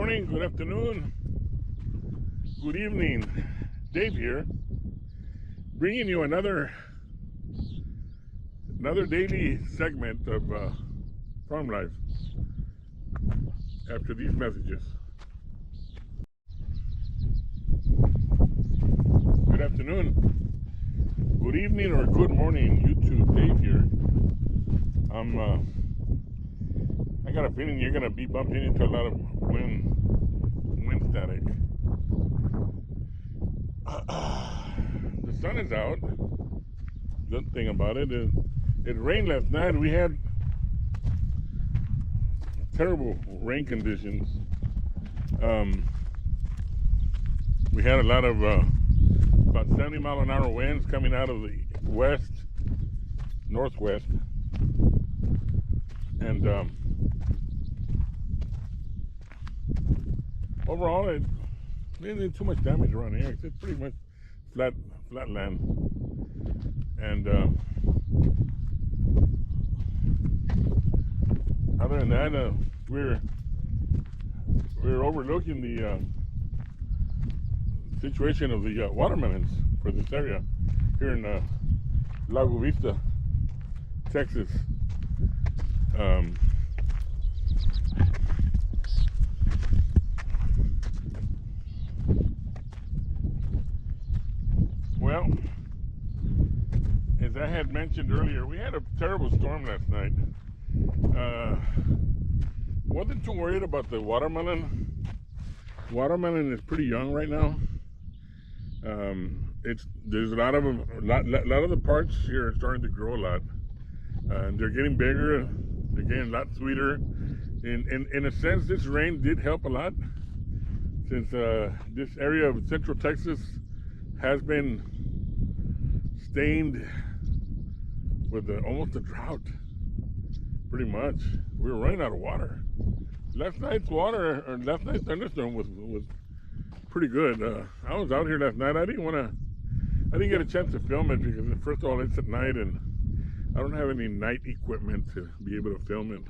morning, good afternoon, good evening. Dave here, bringing you another daily segment of farm life after these messages. Good afternoon, good evening, or good morning, YouTube. Dave here. I got a feeling you're gonna be bumping into a lot of wind static. The sun is out. Good thing about it is it rained last night. We had terrible rain conditions. We had a lot of about 70-mile-an-hour winds coming out of the west, northwest, and overall, it didn't too much damage around here. It's pretty much flat land, and other than that, we're overlooking the situation of the watermelons for this area here in Lago Vista, Texas. Well, as I had mentioned earlier, we had a terrible storm last night. Wasn't too worried about the watermelon. Watermelon is pretty young right now. There's a lot of them. A lot of the parts here are starting to grow a lot, and they're getting bigger. They're getting a lot sweeter. In a sense, this rain did help a lot, since this area of central Texas has been stained with almost a drought. Pretty much, we were running out of water. Last night's thunderstorm was pretty good. I was out here last night. I didn't get a chance to film it because, first of all, it's at night and I don't have any night equipment to be able to film it.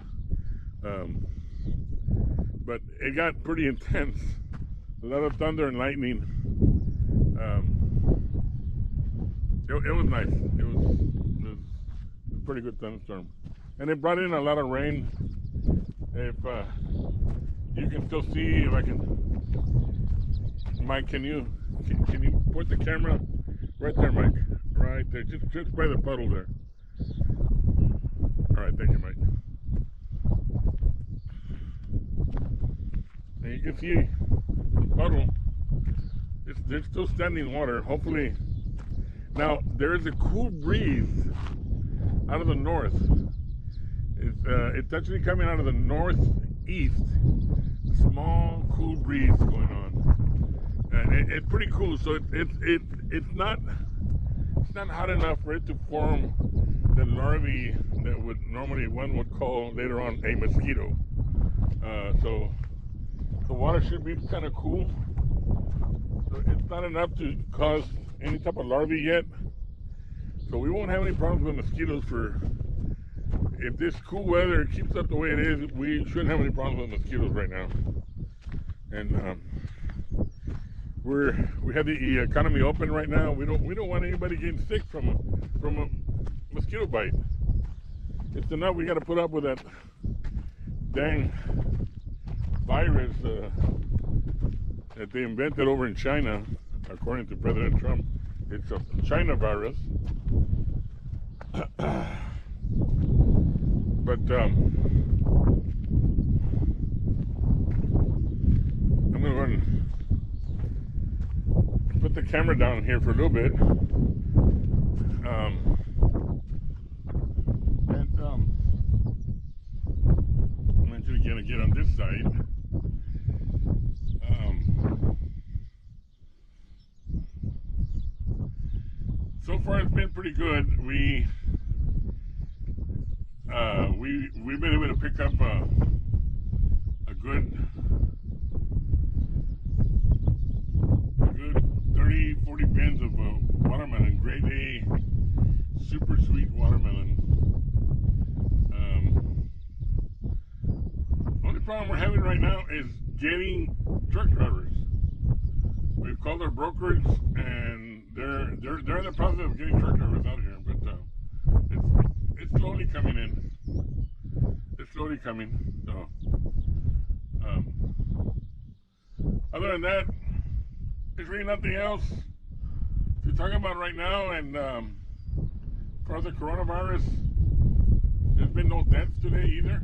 But it got pretty intense. A lot of thunder and lightning. It was nice. It was a pretty good thunderstorm, and it brought in a lot of rain. If you can still see, if I can, Mike, can you put the camera right there, Mike? Right there, just by the puddle there. All right, thank you, Mike. And you can see the puddle. There's still standing water. Hopefully, now there is a cool breeze out of the north. It's actually coming out of the northeast. A small, cool breeze going on, and it's pretty cool. So it's not hot enough for it to form the larvae that one would call later on a mosquito. So the water should be kind of cool. So it's not enough to cause any type of larvae yet. So we won't have any problems with mosquitoes if this cool weather keeps up the way it is. We shouldn't have any problems with mosquitoes right now. And we have the economy open right now. We don't want anybody getting sick from a mosquito bite. It's enough we got to put up with that dang virus that they invented over in China, according to President Trump. It's a China virus. But I'm gonna go and put the camera down here for a little bit. I'm actually gonna get on this side. So far, it's been pretty good. We've been able to pick up a good 30-40 bins of watermelon, grade A, super sweet watermelon. Only biggest problem we're having right now is getting truck drivers. We've called our brokerage, and they're in the process of getting truck drivers out here, but it's slowly coming in. It's slowly coming. So, other than that, there's really nothing else to talk about right now. And for the coronavirus, there's been no deaths today either.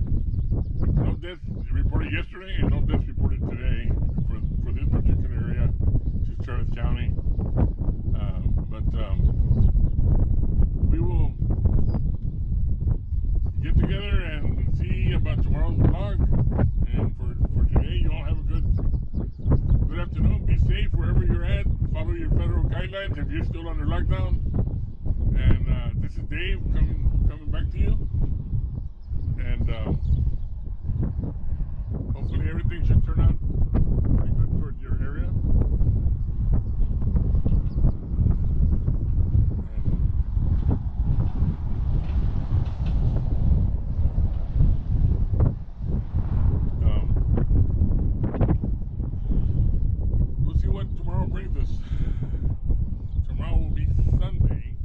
No deaths reported yesterday, and no deaths reported today for this particular area, just Charles County. But we will get together and see about tomorrow's vlog. And for today, you all have a good afternoon. Be safe wherever you're at. Follow your federal guidelines if you're still under lockdown. And this is Dave coming back to you. And hopefully everything should turn out pretty good towards your area. We'll see what tomorrow brings us. Tomorrow will be Sunday.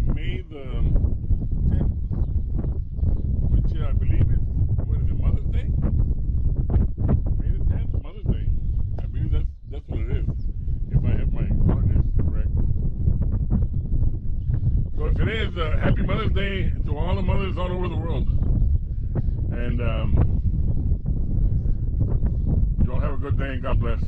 May the 10th, which I believe is, what is it, Mother's Day? May the 10th, Mother's Day. I believe that's what it is, if I have my holidays correct. So today is Happy Mother's Day to all the mothers all over the world. And you all have a good day and God bless.